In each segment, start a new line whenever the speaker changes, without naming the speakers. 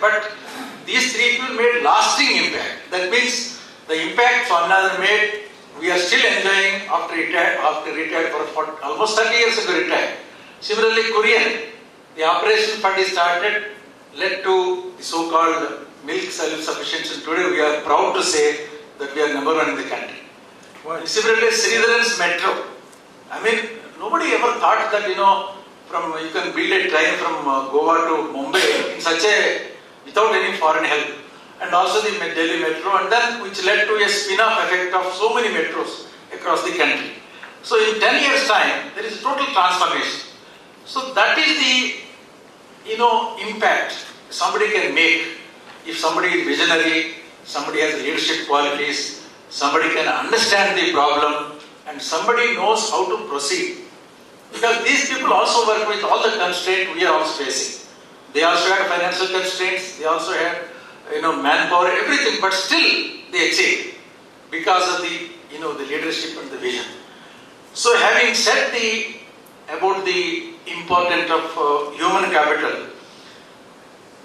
But these three people made lasting impact. That means the impact Swaminathan made, we are still enjoying after retired for almost 30 years ago retired. Similarly, Korean, the operation fund he started led to the so-called milk self-sufficiency. Today we are proud to say that we are number one in the country. Similarly, Sridharan's metro. I mean, nobody ever thought that, you can build a train from Goa to Mumbai in such a, without any foreign help. And also the Delhi metro, and then which led to a spin-off effect of so many metros across the country. So in 10 years' time, there is total transformation. So that is the, impact somebody can make if somebody is visionary, somebody has leadership qualities, somebody can understand the problem, and somebody knows how to proceed. Because these people also work with all the constraints we are also facing. They also had financial constraints, they also had manpower, everything, but still they exceed because of the, the leadership and the vision. So having said about the importance of human capital,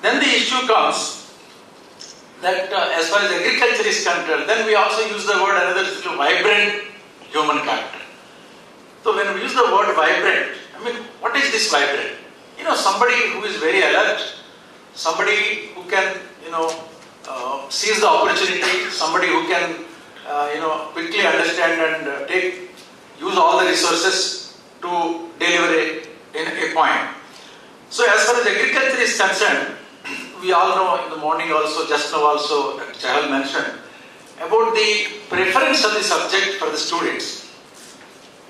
then the issue comes that as far as agriculture is concerned, then we also use the word another vibrant human capital. So when we use the word vibrant, what is this vibrant? Somebody who is very alert, somebody who can, seize the opportunity, somebody who can, quickly understand and use all the resources to deliver a point. So as far as agriculture is concerned, we all know in the morning also, just now also, that Chahal mentioned about the preference of the subject for the students.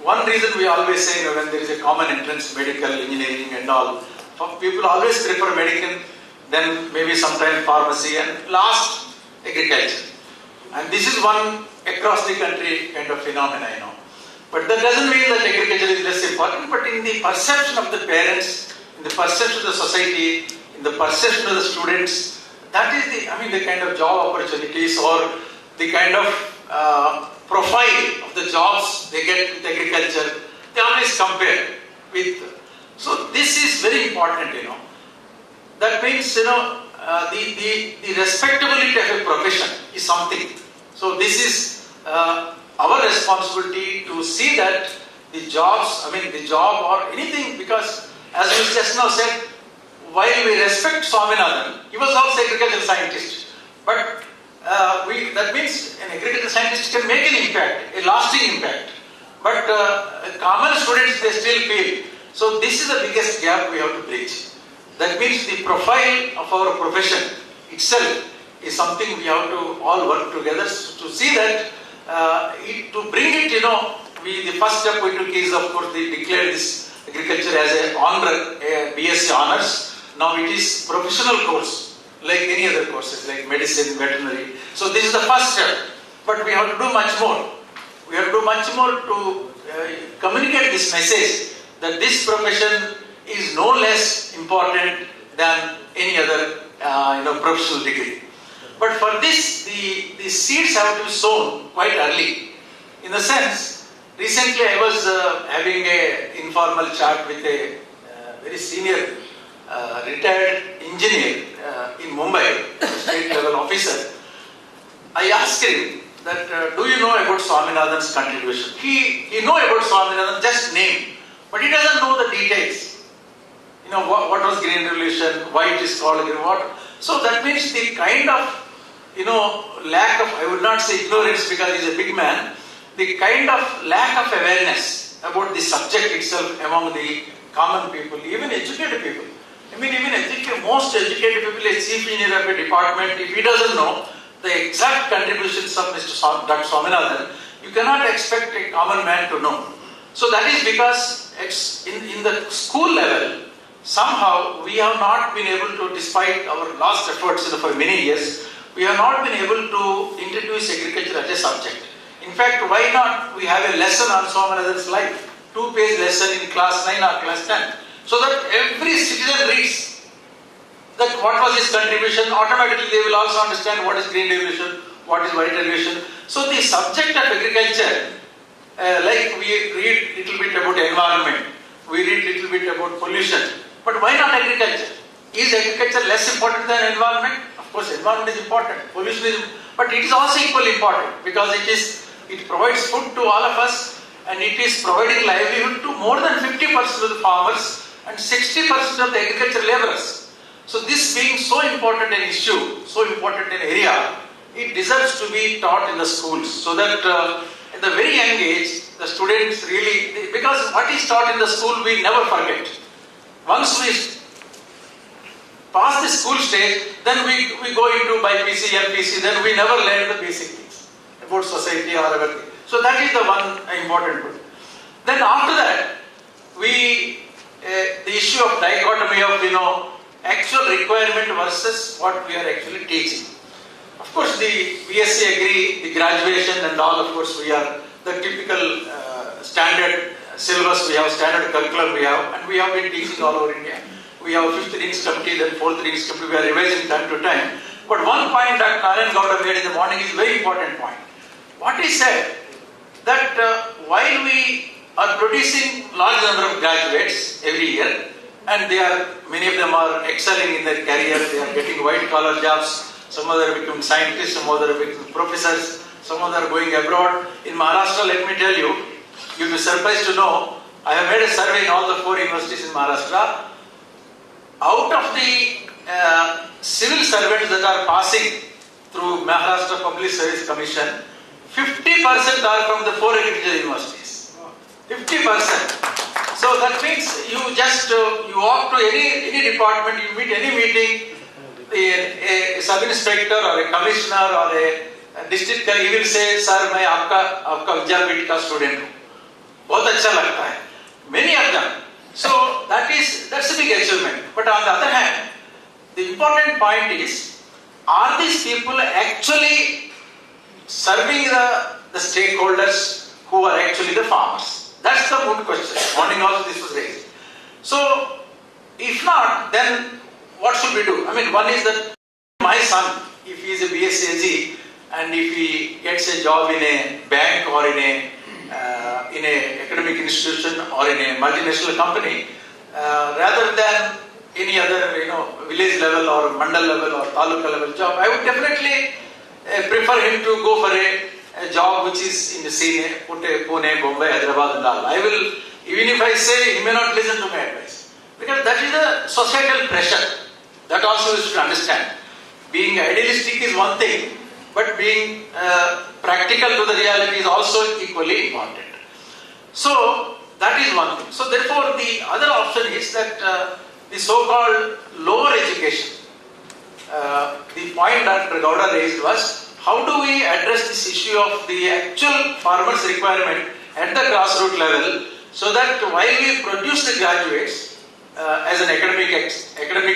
One reason we always say, when there is a common entrance, medical, engineering and all, people always prefer medical, then maybe sometime pharmacy, and last agriculture. And this is one across the country kind of phenomena, But that doesn't mean that agriculture is less important, but in the perception of the parents, in the perception of the society, in the perception of the students, that is the kind of job opportunities or the kind of profile of the jobs they get with agriculture. They always compare with. So this is very important, That means, the respectability of a profession is something. So this is our responsibility to see that the jobs, the job or anything, because as you just now said, while we respect Swaminathan, he was also agricultural scientist. But that means an agricultural scientist can make an impact, a lasting impact. But common students, they still feel. So this is the biggest gap we have to bridge. That means the profile of our profession itself is something we have to all work together to see that, to bring it, the first step we took is, of course, they declared this agriculture as a honor, a BSc honors. Now it is professional course, like any other courses, like medicine, veterinary. So this is the first step. But we have to do much more. We have to do much more to communicate this message that this profession is no less important than any other professional degree. But for this, the seeds have to be sown quite early. In the sense, recently I was having an informal chat with a very senior retired engineer in Mumbai, state level officer. I asked him that, do you know about Swaminathan's contribution? He know about Swaminathan, just name, but he doesn't know the details. What was Green Revolution, why it is called Green, what. So that means the kind of, lack of, I would not say ignorance because he's a big man, the kind of lack of awareness about the subject itself among the common people, even educated people. Even most educated people, a chief engineer of a department, if he doesn't know the exact contributions of Dr. Swaminathan, you cannot expect a common man to know. So that is because in the school level, somehow we have not been able to, despite our last efforts for many years, we have not been able to introduce agriculture as a subject. In fact, why not we have a lesson on Swaminathan's life, 2-page lesson in class 9 or class 10, so that every citizen reads that what was his contribution, automatically they will also understand what is Green Revolution, what is White Revolution. So the subject of agriculture, like we read little bit about environment, we read little bit about pollution, but why not agriculture? Is agriculture less important than environment? Of course, environment is important, pollution is, but it is also equally important because it provides food to all of us and it is providing livelihood to more than 50% of the farmers and 60% of the agricultural laborers. So this being so important an issue, so important an area, it deserves to be taught in the schools so that at the very young age, the students really, because what is taught in the school we never forget. Once we pass the school stage, then we go into BPC, MPC, then we never learn the basic things about society or everything. So that is the one important one. Then after that, the issue of dichotomy of actual requirement versus what we are actually teaching. Of course, the BSc Agri, the graduation and all, of course, we are the typical standard syllabus we have, standard curriculum we have, and we have been teaching all over India. We have 5th Readings Committee, then 4th Readings Committee, we are revising time to time. But one point that Narayan Gowda made in the morning is a very important point. What he said, that while we are producing large number of graduates every year, and many of them are excelling in their career, they are getting white collar jobs, some other are becoming scientists, some other are becoming professors, some other are going abroad. In Maharashtra, let me tell you, you'll be surprised to know, I have made a survey in all the 4 universities in Maharashtra. Out of the civil servants that are passing through Maharashtra Public Service Commission, 50% are from the 4 agricultural universities. 50%. So that means you walk to any department, you meet any meeting, a sub-inspector or a commissioner or a district, he will say, "Sir, मैं आपका विद्यापीठ का student हूँ, बहुत अच्छा लगता है." Many of them. So that's a big achievement. But on the other hand, the important point is, are these people actually serving the stakeholders who are actually the farmers? That's the good question. Morning also this was raised. So if not, then what should we do? I mean, one is that my son, if he is a BSc and if he gets a job in a bank or in a academic institution or in a multinational company, rather than any other village level or mandal level or taluka level job, I would definitely prefer him to go for a job which is in the scene, Pune, Bombay, Hyderabad and all. I will, even if I say, he may not listen to my advice, because that is a societal pressure. That also is to understand. Being idealistic is one thing, but being practical to the reality is also equally important. So that is one thing. So therefore the other option is that the so-called lower education. The point that Gowda raised was, how do we address this issue of the actual farmers' requirement at the grassroots level, so that while we produce the graduates as an academic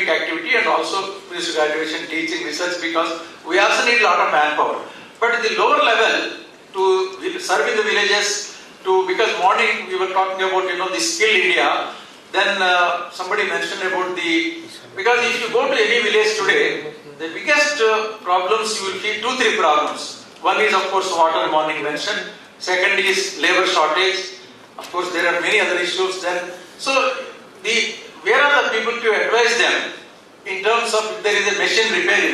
activity and also post-graduation teaching research, because we also need a lot of manpower. But at the lower level, to serve in the villages, because morning we were talking about the skill India, then somebody mentioned about because if you go to any village today, the biggest problems you will feel 2-3 problems. One is of course water, morning mentioned. Second is labor shortage. Of course there are many other issues then. So where are the people to advise them in terms of if there is a machine repair,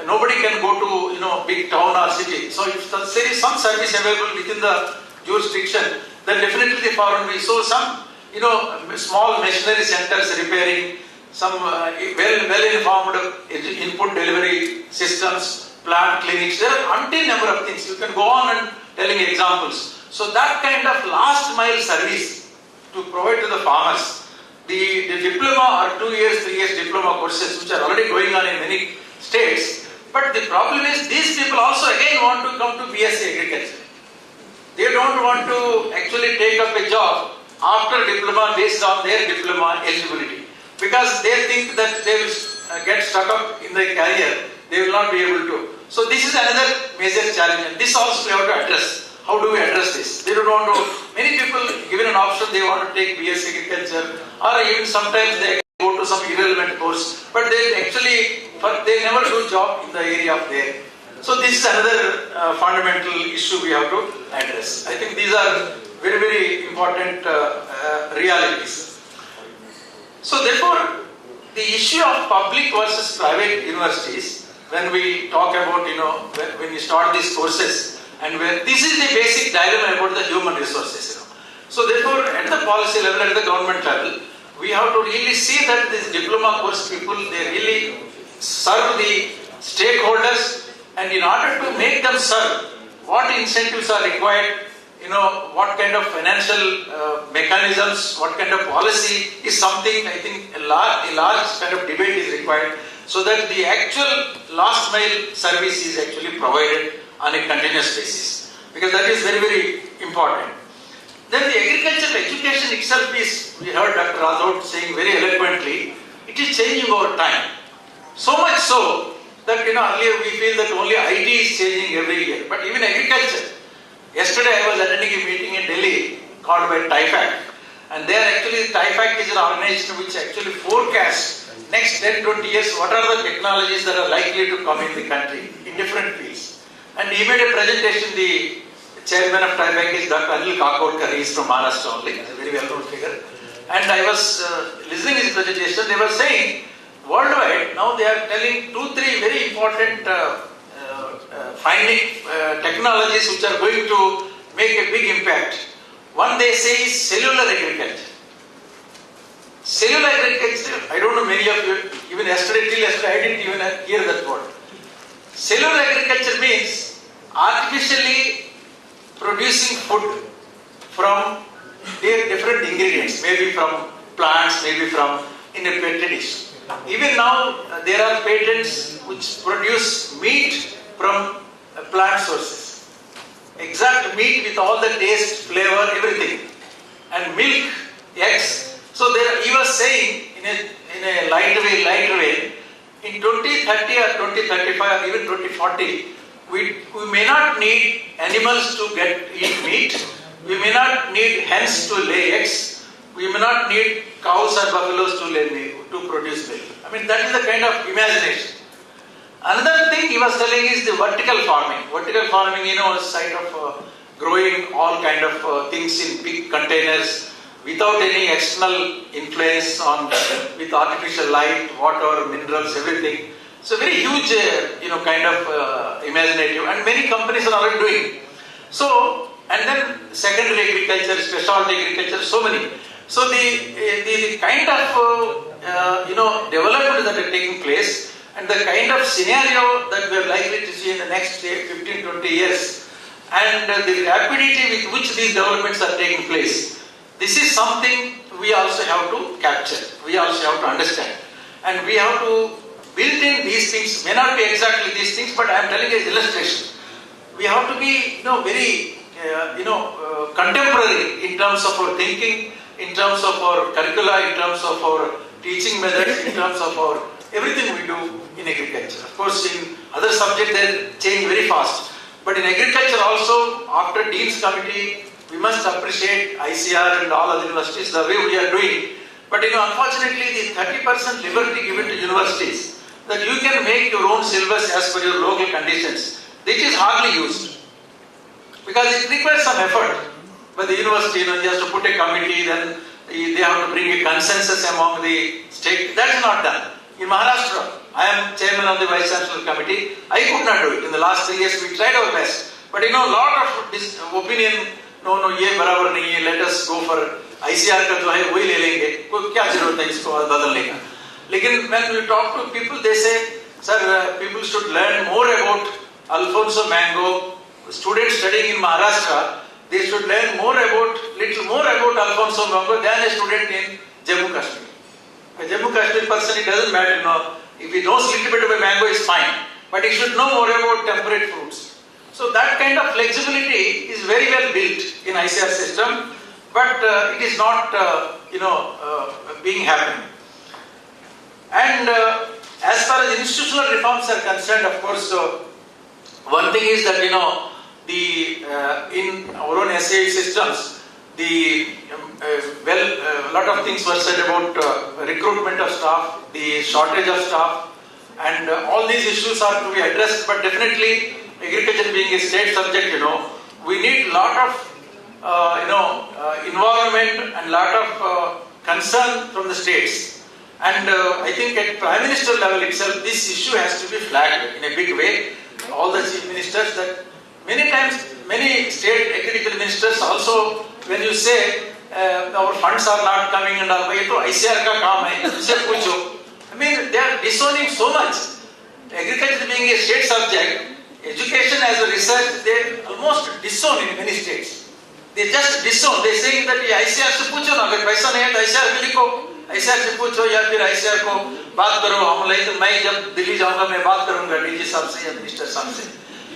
nobody can go to big town or city. So if there is some service available within the jurisdiction, then definitely the farmer will be. So some small machinery centers repairing, some well-informed input delivery systems, plant clinics. There are until number of things. You can go on and telling examples. So that kind of last mile service to provide to the farmers. The diploma or 2 years, 3 years diploma courses which are already going on in many states. But the problem is these people also again want to come to BSc Agriculture. They don't want to actually take up a job after diploma based on their diploma eligibility, because they think that they will get stuck up in their career, they will not be able to. So this is another major challenge, and this also we have to address. How do we address this? They don't want to, many people given an option, they want to take BSc Agriculture, or even sometimes they go to some irrelevant course, but they never do job in the area of their. So this is another fundamental issue we have to address. I think these are very, very important realities. So therefore, the issue of public versus private universities, when we talk about, when we start these courses, and when this is the basic dilemma about the human resources. So therefore, at the policy level, at the government level, we have to really see that these diploma course people, they really serve the stakeholders, and in order to make them serve, what incentives are required, what kind of financial mechanisms, what kind of policy is something, I think a large kind of debate is required, so that the actual last mile service is actually provided on a continuous basis, because that is very, very important. Then the agricultural education itself is, we heard Dr. Rathod saying very eloquently, it is changing over time. So much so that earlier we feel that only IT is changing every year, but even agriculture. Yesterday I was attending a meeting in Delhi called by TIFAC, and there actually TIFAC is an organization which actually forecasts next 10-20 years what are the technologies that are likely to come in the country in different fields. And he made a presentation, the chairman of TIFAC is Dr. Anil Kakodkar, he is from Maharashtra only, a very well-known figure. And I was listening to his presentation, they were saying worldwide, now they are telling 2-3 very important finding technologies which are going to make a big impact. One they say is cellular agriculture. Cellular agriculture, I don't know many of you, even yesterday, till yesterday, I didn't even hear that word. Cellular agriculture means artificially producing food from their different ingredients, maybe from plants, maybe from in a petri dish. Even now, there are patents which produce meat from plant sources. Exact meat with all the taste, flavor, everything. And milk, eggs. So there, he was saying in a lighter way, in 2030 or 2035 or even 2040, we may not need animals to eat meat. We may not need hens to lay eggs. We may not need cows or buffaloes to produce milk. I mean, that is the kind of imagination. Another thing he was telling is the vertical farming. Vertical farming, is side of growing all kind of things in big containers without any external influence with artificial light, water, minerals, everything. So very huge, kind of imaginative, and many companies are already doing. So, and then secondary agriculture, specialty agriculture, so many. So the kind of development that are taking place, and the kind of scenario that we are likely to see in the next 15-20 years, and the rapidity with which these developments are taking place, this is something we also have to capture. We also have to understand, and we have to build in these things. May not be exactly these things, but I am telling you as illustration. We have to be, very, contemporary in terms of our thinking, in terms of our curricula, in terms of our teaching methods, in terms of our everything we do in agriculture. Of course, in other subjects they change very fast, but in agriculture also, after Dean's Committee, we must appreciate ICR and all other universities the way we are doing. But unfortunately, the 30% liberty given to universities, that you can make your own syllabus as per your local conditions, which is hardly used, because it requires some effort by the university. You have to put a committee, then they have to bring a consensus among the state. That is not done. In Maharashtra, I am chairman of the Vice Chancellor Committee. I could not do it. In the last 3 years, we tried our best. But a lot of this opinion, no, ye barabar nahi hai, let us go for ICR ka jo hai, wahi le lenge. Kya zarurat hai isko badalne ka. Lekin when we talk to people, they say, sir, people should learn more about Alfonso Mango. Students studying in Maharashtra, they should learn little more about Alfonso Mango than a student in Jammu Kashmir. A Jammu Kashmir person, it doesn't matter, if he knows little bit about mango, is fine. But he should know more about temperate fruits. So that kind of flexibility is very well built in ICR system, but it is not, being happening. And as far as institutional reforms are concerned, of course, one thing is that, in our own SAE systems, a lot of things were said about recruitment of staff, the shortage of staff, and all these issues are to be addressed. But definitely, agriculture being a state subject, we need lot of involvement and lot of concern from the states. And I think at Prime Minister level itself, this issue has to be flagged in a big way. All the chief ministers, that many times, many state agriculture ministers also, when you say our funds are not coming and all, ये तो ICR का काम है, उनसे पूछो. I mean, they are disowning so much. Agriculture being a state subject, education as a research, they almost disown in many states. They just disown. They saying that ये ICR से पूछो ना, अगर पैसा नहीं है तो ICR में लिखो. ICR से पूछो या फिर ICR को बात करो. हम लाइक मैं जब दिल्ली जाऊंगा मैं बात करूंगा डीजी साहब से या मिनिस्टर साहब से.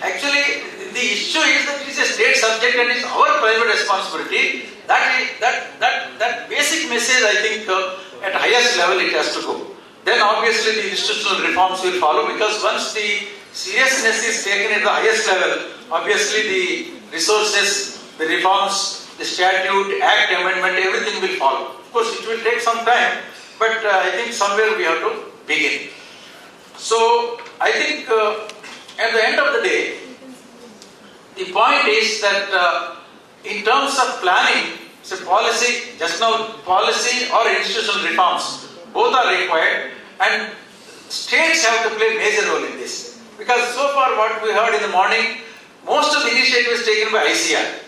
Actually, the issue is that it is a state subject and it's our private responsibility. That basic message, I think, at highest level it has to go. Then obviously the institutional reforms will follow, because once the seriousness is taken at the highest level, obviously the resources, the reforms, the statute, act amendment, everything will follow. Of course, it will take some time, but I think somewhere we have to begin. So, I think at the end of the day, the point is that in terms of planning, so policy, just now policy or institutional reforms, both are required, and states have to play a major role in this. Because so far what we heard in the morning, most of the initiatives taken by ICR.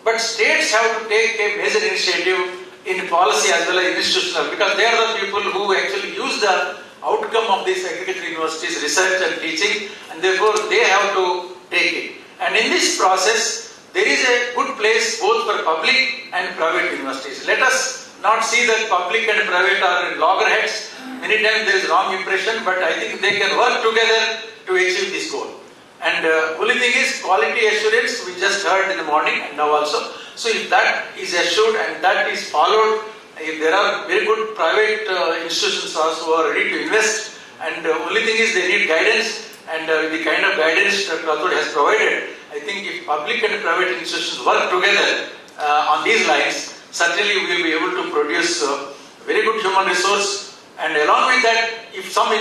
But states have to take a major initiative in policy as well as institutional, because they are the people who actually use the outcome of these agriculture universities, research and teaching, and therefore they have to take it. And in this process, there is a good place both for public and private universities. Let us not see that public and private are loggerheads. Many times there is wrong impression, but I think they can work together to achieve this goal. And only thing is quality assurance, we just heard in the morning and now also. So if that is assured and that is followed, if there are very good private institutions also who are ready to invest, and only thing is they need guidance, and the kind of guidance that Rathod has provided, I think if public and private institutions work together on these lines, certainly we will be able to produce very good human resource, and along with that, if some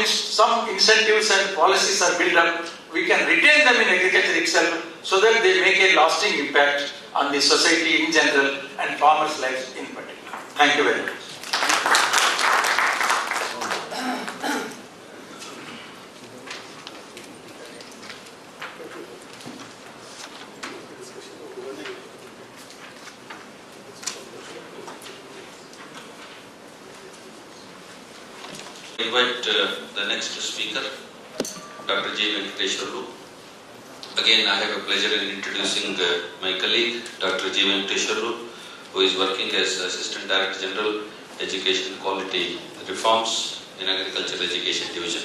incentives and policies are built up, we can retain them in agriculture itself so that they make a lasting impact on the society in general and farmers' lives in particular. Thank you very much.
I invite the next speaker, Dr. GHRU. Again, I have a pleasure in introducing my colleague, Dr. GHRU, who is working as Assistant Director General, Education Quality Reforms in Agricultural Education Division.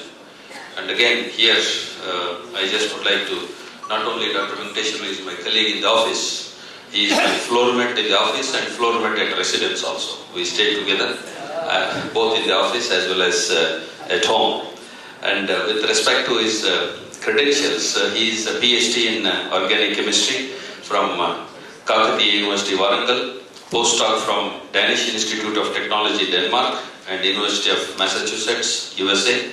And again, here, I just would like to, not only Dr. Venkateshwarlu is my colleague in the office, he is my floormate in the office and floormate at residence also. We stay together, both in the office as well as at home. And with respect to his credentials, he is a PhD in Organic Chemistry from Kakatiya University, Warangal, postdoc from Danish Institute of Technology, Denmark, and University of Massachusetts, USA.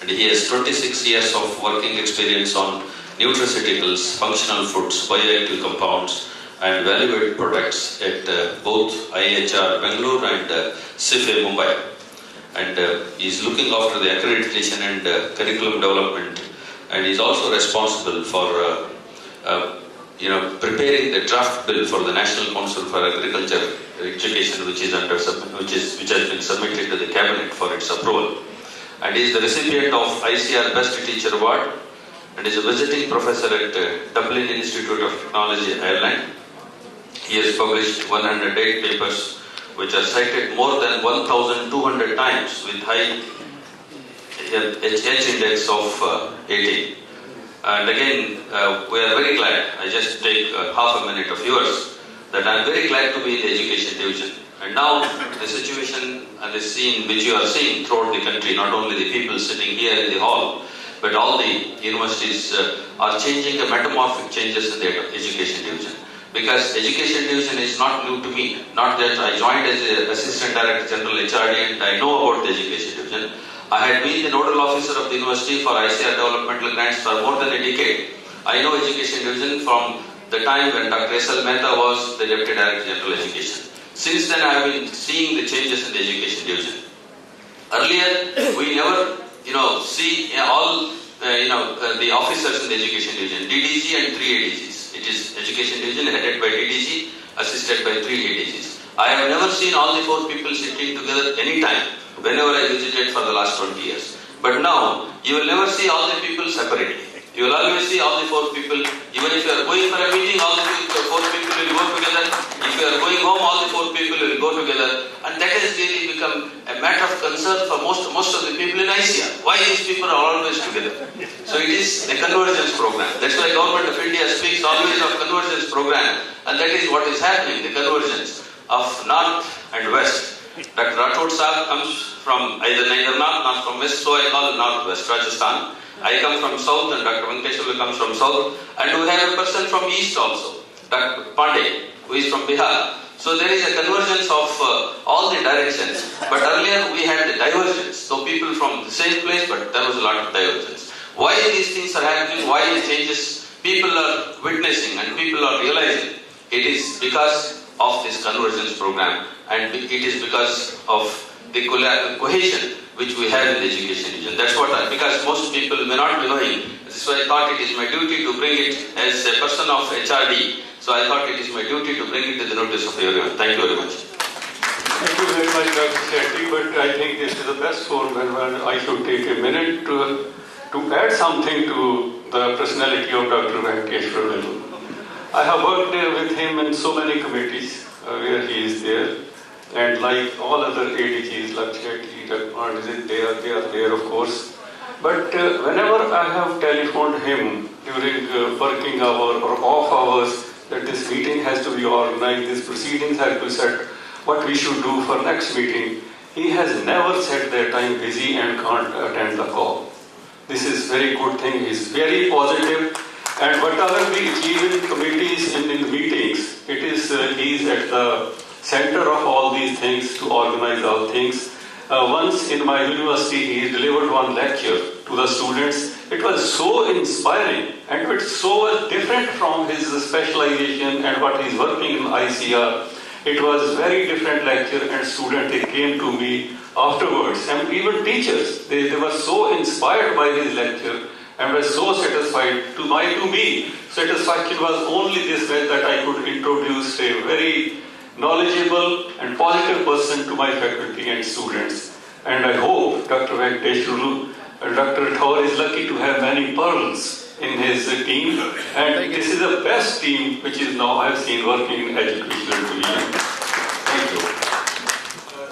And he has 26 years of working experience on nutraceuticals, functional foods, bioactive compounds, and value-added products at both IHR Bangalore and CIFE Mumbai. And he is looking after the accreditation and curriculum development, and he is also responsible for preparing the draft bill for the National Council for Agriculture Education, which has been submitted to the Cabinet for its approval. And he is the recipient of ICR Best Teacher Award, and is a visiting professor at Dublin Institute of Technology, Ireland. He has published 108 papers, which are cited more than 1,200 times with high H index of 80. And again, we are very glad, I just take half a minute of yours, that I am very glad to be in the Education Division. And now the situation and the scene which you are seeing throughout the country, not only the people sitting here in the hall, but all the universities are changing the metamorphic changes in the Education Division. Because Education Division is not new to me. Not that I joined as an Assistant Director General HRD and I know about the Education Division. I had been the Nodal Officer of the University for ICR developmental grants for more than a decade. I know Education Division from the time when Dr. S.L. Mehta was the Deputy Director General Education. Since then I have been seeing the changes in the Education Division. Earlier, we never, see all, the officers in the education division, DDG and 3 ADGs. It is education division headed by DDG, assisted by 3 ADGs. I have never seen all the 4 people sitting together any time, whenever I visited for the last 20 years. But now, you will never see all the people separately. You will always see all the 4 people. Even if you are going for a meeting, all the 4 people will go together. If you are going home, all the 4 people will go together. And that has really become a matter of concern for most of the people in Asia. Why these people are always together? So it is the convergence program. That's why Government of India speaks always of convergence program. And that is what is happening, the convergence of North and West. Dr. Rathod Sahab comes from neither North nor from West, so I call it Northwest, Rajasthan. I come from South and Dr. Venkateshwarlu comes from South. And we have a person from East also, Dr. Pandey, who is from Bihar. So there is a convergence of all the directions. But earlier we had the divergence. So people from the same place, but there was a lot of divergence. Why these things are happening, why these changes people are witnessing and people are realizing? It is because of this convergence program, and it is because of the cohesion which we have in the education division. That's what because most people may not be knowing. This is why I thought it is my duty to bring it as a person of HRD. So I thought it is my duty to bring it to the notice of everyone. Thank you very much.
Thank you very much, Dr. Shetty, but I think this is the best forum when I should take a minute to add something to the personality of Dr. Venkateshwarlu. I have worked with him in so many committees where he is there, and like all other ADGs, like Shetty, they are there, of course. But whenever I have telephoned him during working hour or off hours that this meeting has to be organized, these proceedings have to set what we should do for next meeting, he has never said that I am busy and can't attend the call. This is very good thing. He is very positive. And whatever we achieve in committees and in meetings, it is he is at the center of all these things to organize all things. Once in my university, he delivered one lecture to the students. It was so inspiring and it was so different from his specialization and what he's working in ICR. It was very different lecture, and students, they came to me afterwards, and even teachers, they were so inspired by his lecture and were so satisfied. To me, satisfaction was only this way, that I could introduce a very knowledgeable and positive person to my faculty and students. And I hope Dr. Venkateshwarlu, Dr. Rathod is lucky to have many pearls in his team, and this is the best team which is now I have seen working in educational division.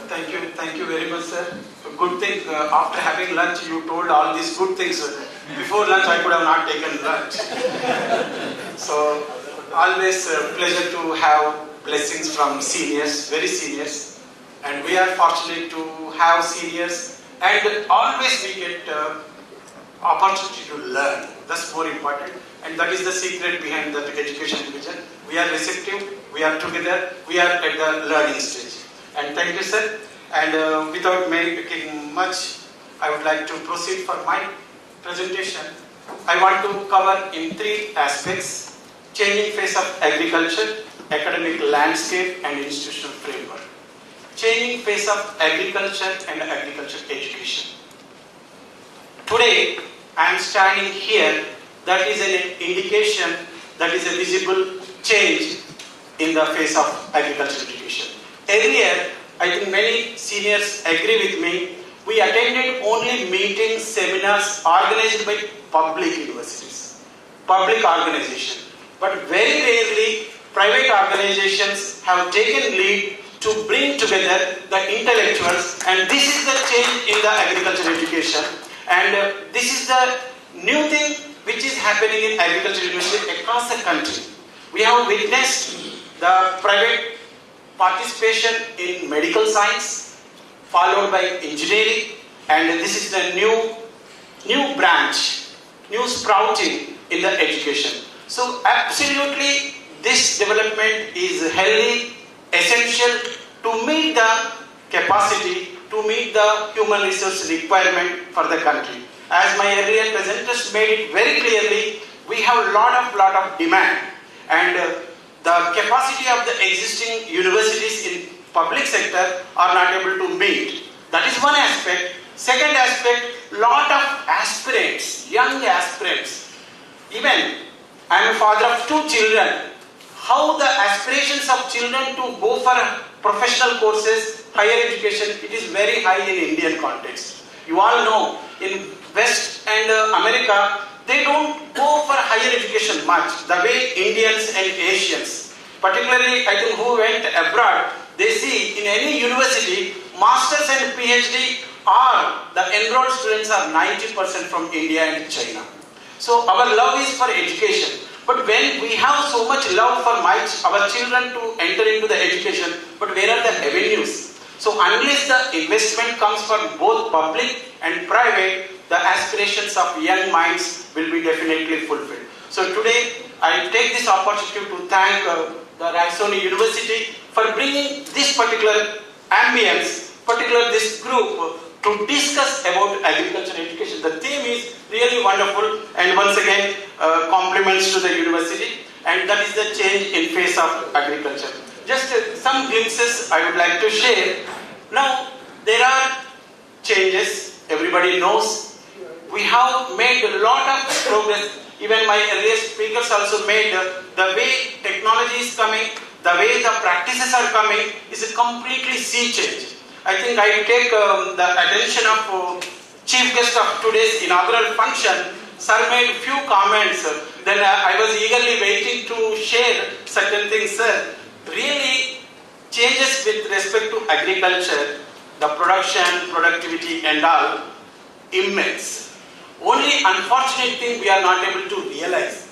Thank you.
Thank you very much, sir. Good thing, after having lunch, you told all these good things. Before lunch, I could have not taken lunch. So, always a pleasure to have blessings from seniors, very seniors. And we are fortunate to have seniors, and always we get opportunity to learn. That's more important. And that is the secret behind the education division. We are receptive, we are together, we are at the learning stage. And thank you, sir. And without making much, I would like to proceed for my presentation. I want to cover in 3 aspects: changing face of agriculture, academic landscape, and institutional framework. Changing face of agriculture and agriculture education. Today, I am standing here. That is an indication, that is a visible change in the face of agriculture education. Earlier, I think many seniors agree with me, we attended only meetings, seminars organized by public universities, public organizations. But very rarely, private organizations have taken lead to bring together the intellectuals, and this is the change in the agriculture education. And this is the new thing which is happening in agriculture university across the country. We have witnessed the private participation in medical science, followed by engineering, and this is the new branch, new sprouting in the education. So absolutely this development is highly essential to meet the capacity, to meet the human resource requirement for the country. As my earlier presenters made it very clearly, we have a lot of demand, and the capacity of the existing universities in public sector are not able to meet. That is one aspect. Second aspect, lot of aspirants, young aspirants. Even I am a father of 2 children. How the aspirations of children to go for professional courses, higher education, it is very high in Indian context. You all know in West and America, they don't go for higher education much, the way Indians and Asians. Particularly, I think who went abroad, they see in any university, masters and PhD are, the enrolled students are 90% from India and China. So our love is for education. But when we have so much love for our children to enter into the education, but where are the avenues? So unless the investment comes from both public and private, the aspirations of young minds will be definitely fulfilled. So today, I take this opportunity to thank the Raisoni University for bringing this particular ambience, this group, to discuss about agriculture education. The theme is really wonderful, and once again, compliments to the university, and that is the change in face of agriculture. Just some glimpses I would like to share. Now, there are changes, everybody knows. We have made a lot of progress. Even my earlier speakers also made the way technology is coming, the way the practices are coming is a completely sea change. I think I take the attention of chief guest of today's inaugural function. Sir made few comments. Then I was eagerly waiting to share certain things. Sir, really changes with respect to agriculture, the production, productivity and all, immense. Only unfortunate thing we are not able to realize.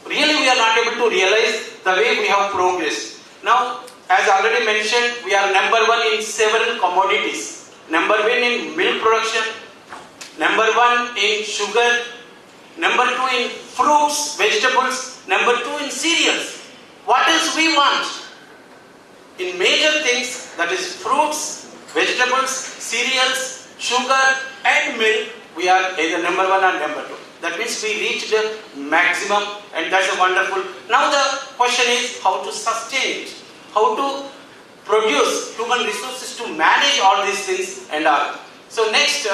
Really we are not able to realize the way we have progressed. Now, as already mentioned, we are number 1 in several commodities. Number 1 in milk production, number 1 in sugar, number 2 in fruits, vegetables, number 2 in cereals. What else we want? In major things, that is fruits, vegetables, cereals, sugar and milk, we are either number 1 or number 2. That means we reached the maximum, and that's a wonderful. Now the question is how to sustain it. How to produce human resources to manage all these things and all. So next,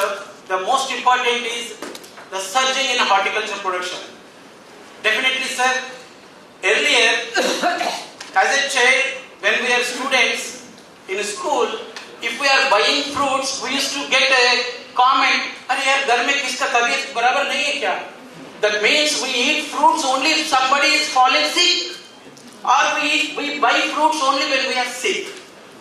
the most important is the surging in horticulture production. Definitely, sir, earlier, as a child, when we are students in school, if we are buying fruits, we used to get a comment, "Arey yaar, ghar mein kiska tabiyat barabar nahi hai kya?" That means we eat fruits only if somebody is falling sick. Or we buy fruits only when we are sick.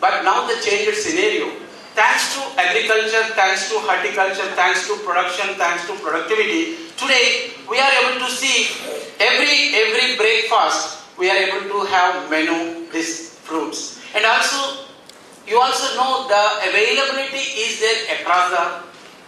But now the changed scenario. Thanks to agriculture, thanks to horticulture, thanks to production, thanks to productivity, today we are able to see every breakfast we are able to have menu these fruits. And also, you also know the availability is there across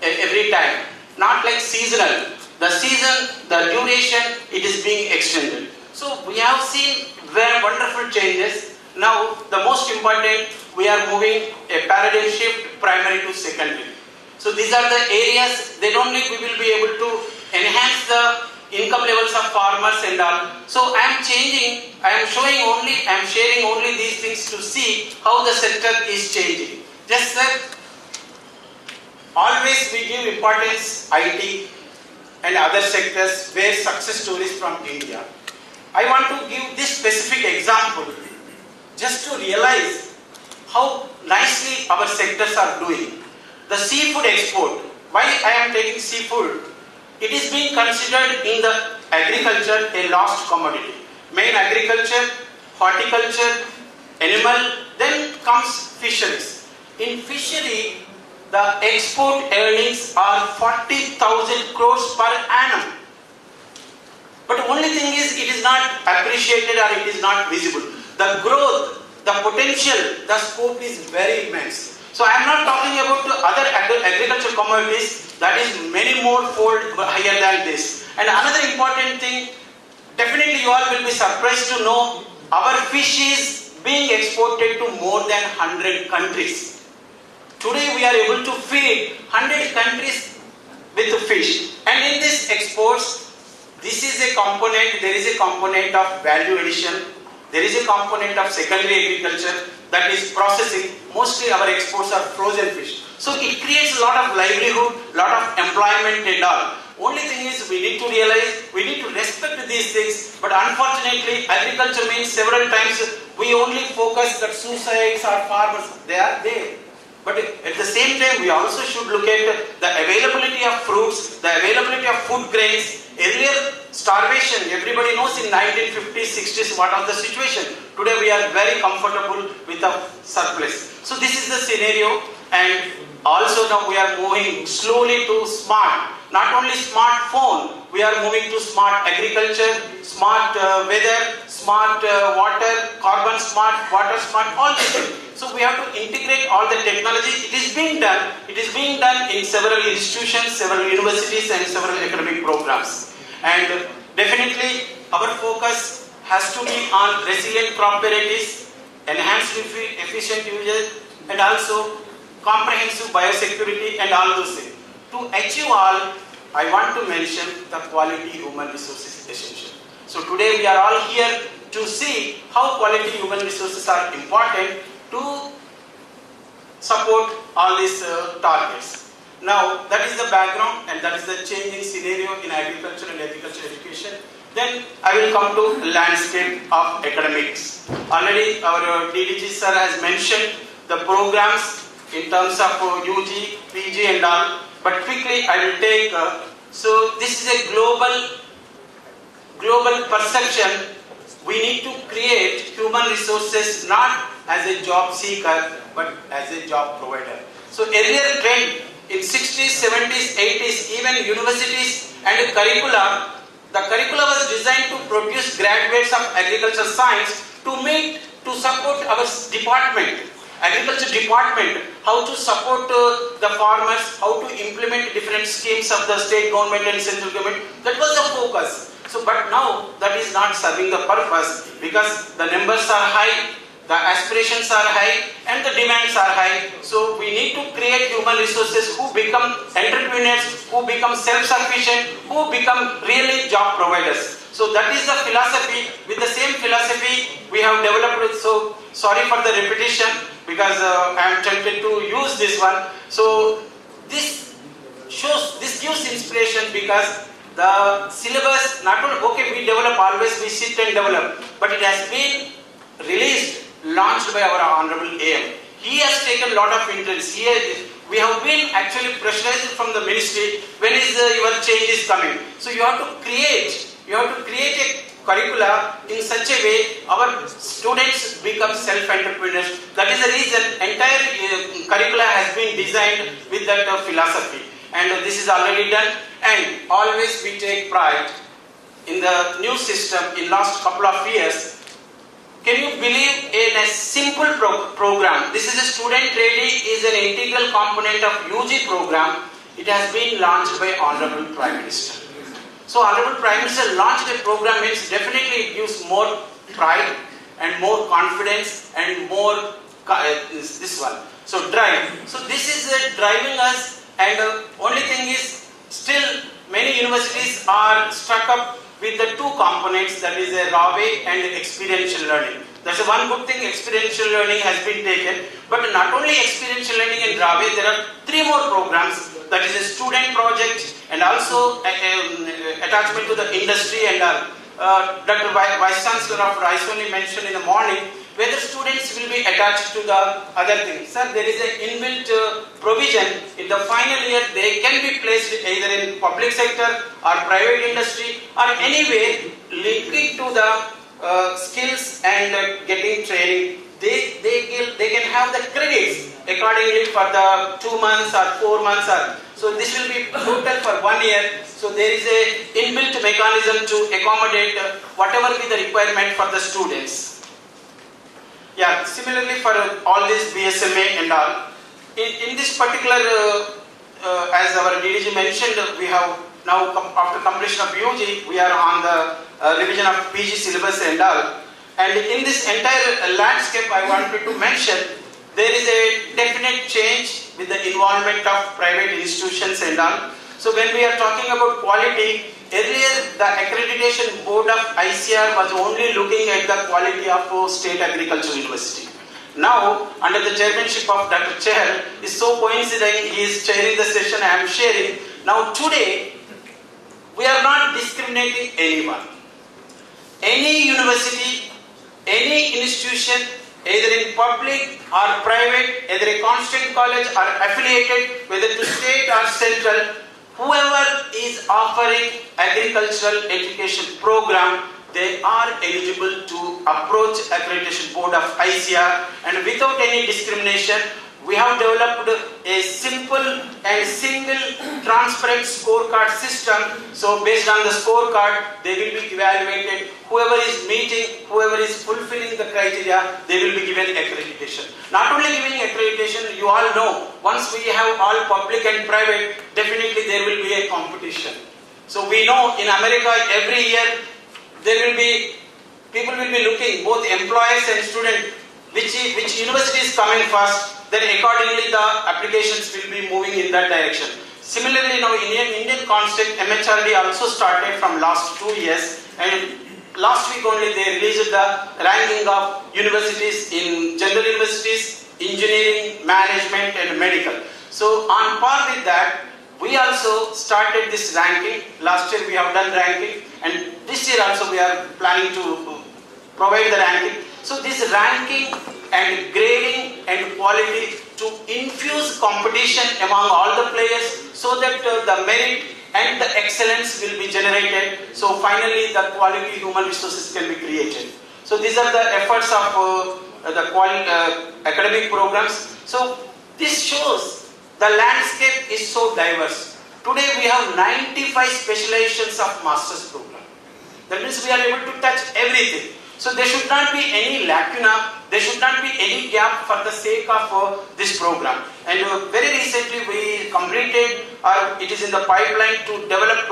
every time. Not like seasonal. The season, the duration, it is being extended. So we have seen very wonderful changes. Now the most important, we are moving a paradigm shift primary to secondary. So these are the areas, then only we will be able to enhance the income levels of farmers and all. So I am sharing only these things to see how the sector is changing. Just that always we give importance IT and other sectors where success stories from India. I want to give this specific example just to realize how nicely our sectors are doing. The seafood export, why I am taking seafood? It is being considered in the agriculture a lost commodity. Main agriculture, horticulture, animal, then comes fisheries. In fishery, the export earnings are 40,000 crores per annum. But the only thing is, it is not appreciated or it is not visible. The growth, the potential, the scope is very immense. So I am not talking about the other agricultural commodities, that is many more fold higher than this. And another important thing, definitely you all will be surprised to know, our fish is being exported to more than 100 countries. Today we are able to feed 100 countries with fish. And in this exports, this is a component, there is a component of value addition, there is a component of secondary agriculture, that is processing. Mostly our exports are frozen fish. So it creates a lot of livelihood, lot of employment and all. Only thing is we need to realize, we need to respect these things, but unfortunately agriculture means several times we only focus that suicides or farmers, they are there. But at the same time we also should look at the availability of fruits, the availability of food grains. Earlier starvation, everybody knows in 1950s, 60s what was the situation. Today we are very comfortable with a surplus. So this is the scenario, and also now we are moving slowly to smart. Not only smartphone, we are moving to smart agriculture, smart weather, smart water, carbon smart, water smart, all these things. So we have to integrate all the technology. It is being done. It is being done in several institutions, several universities and several academic programs. And definitely our focus has to be on resilient crop varieties, enhanced efficient usage, and also comprehensive biosecurity and all those things. To achieve all, I want to mention the quality human resources is essential. So today we are all here to see how quality human resources are important to support all these targets. Now that is the background and that is the changing scenario in agriculture and agriculture education. Then I will come to landscape of academics. Already our DDG sir has mentioned the programs in terms of UG, PG and all. But quickly I will take, so this is a global perception. We need to create human resources not as a job seeker but as a job provider. So earlier trend in 60s, 70s, 80s, even universities and curricula, the curricula was designed to produce graduates of agricultural science to support our department. Agriculture department, how to support the farmers, how to implement different schemes of the state government and central government. That was the focus. So, but now that is not serving the purpose because the numbers are high, the aspirations are high, and the demands are high. So we need to create human resources who become entrepreneurs, who become self-sufficient, who become really job providers. So that is the philosophy. With the same philosophy we have developed. So sorry for the repetition because I am tempted to use this one. So this gives inspiration because the syllabus, not only, okay, we develop always, we sit and develop, but it has been released, launched by our Honorable AM. He has taken a lot of interest. We have been actually pressurized from the ministry, when is your change is coming. So you have to create a curricula in such a way our students become self-entrepreneurs. That is the reason entire curricula has been designed with that philosophy. And this is already done. And always we take pride in the new system in last couple of years. Can you believe in a simple program? This is a student ready, is an integral component of UG program. It has been launched by Honorable Prime Minister. So Honorable Prime Minister launched a program, means definitely it gives more pride and more confidence and more this one. So drive. So this is driving us, and only thing is still many universities are stuck up with the two components, that is a raw way and experiential learning. That's one good thing, experiential learning has been taken, but not only experiential learning and raw way, there are 3 more programs, that is a student project and also attachment to the industry and Dr. Vice Chancellor of Raisoni mentioned in the morning, whether students will be attached to the other things. Sir, there is an inbuilt provision in the final year, they can be placed either in public sector or private industry or anyway linking to the skills and getting training. They can have the credits accordingly for the 2 months or 4 months. So this will be total for 1 year. So there is a inbuilt mechanism to accommodate whatever be the requirement for the students. Yeah, similarly for all this BSMA and all, in this particular, as our DDG mentioned, we have now after completion of UG, we are on the revision of PG syllabus and all. And in this entire landscape, I wanted to mention, there is a definite change with the involvement of private institutions and all. So when we are talking about quality, earlier the accreditation board of ICR was only looking at the quality of state agricultural university. Now, under the chairmanship of Dr. Chair, is so coinciding, he is chairing the session, I am sharing. Now today, we are not discriminating anyone. Any university, any institution, either in public or private, either a constant college or affiliated, whether to state or central, whoever is offering agricultural education program, they are eligible to approach Accreditation Board of ICR, and without any discrimination, we have developed a simple and single transparent scorecard system. So based on the scorecard, they will be evaluated. Whoever is meeting, whoever is fulfilling the criteria, they will be given accreditation. Not only giving accreditation, you all know, once we have all public and private, definitely there will be a competition. So we know in America every year, people will be looking, both employers and students, which university is coming first, then accordingly the applications will be moving in that direction. Similarly, now Indian context, MHRD also started from last 2 years, and last week only they released the ranking of universities in general universities, engineering, management and medical. So on par with that, we also started this ranking. Last year we have done ranking, and this year also we are planning to provide the ranking. So this ranking and grading and quality to infuse competition among all the players, so that the merit and the excellence will be generated. So finally the quality human resources can be created. So these are the efforts of the academic programs. So this shows the landscape is so diverse. Today we have 95 specializations of master's program. That means we are able to touch everything. So there should not be any lacuna, there should not be any gap for the sake of this program. And very recently we completed, or it is in the pipeline to develop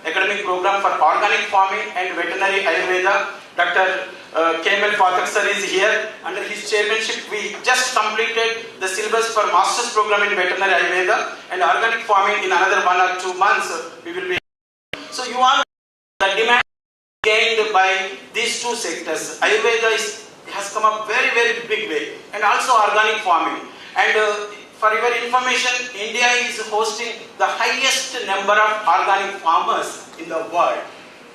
academic program for organic farming and veterinary Ayurveda. Dr. Kemal Pathak sir is here. Under his chairmanship, we just completed the syllabus for master's program in veterinary Ayurveda, and organic farming in another 1 or 2 months we will be. So you all, the demand gained by these two sectors. Ayurveda has come up very, very big way, and also organic farming. And for your information, India is hosting the highest number of organic farmers in the world.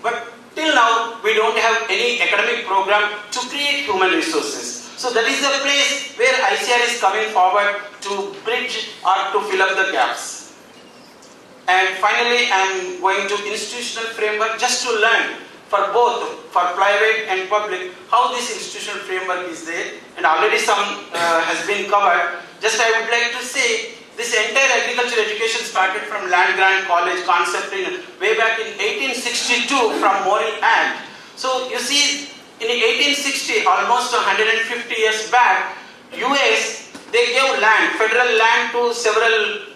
But till now, we don't have any academic program to create human resources. So that is the place where ICR is coming forward to bridge or to fill up the gaps. And finally, I am going to institutional framework just to learn for both, for private and public, how this institutional framework is there. And already some has been covered. Just I would like to say, this entire agriculture education started from Land Grant College concept way back in 1862 from Morrill Act. So you see, in 1860, almost 150 years back, US, they gave land, federal land to several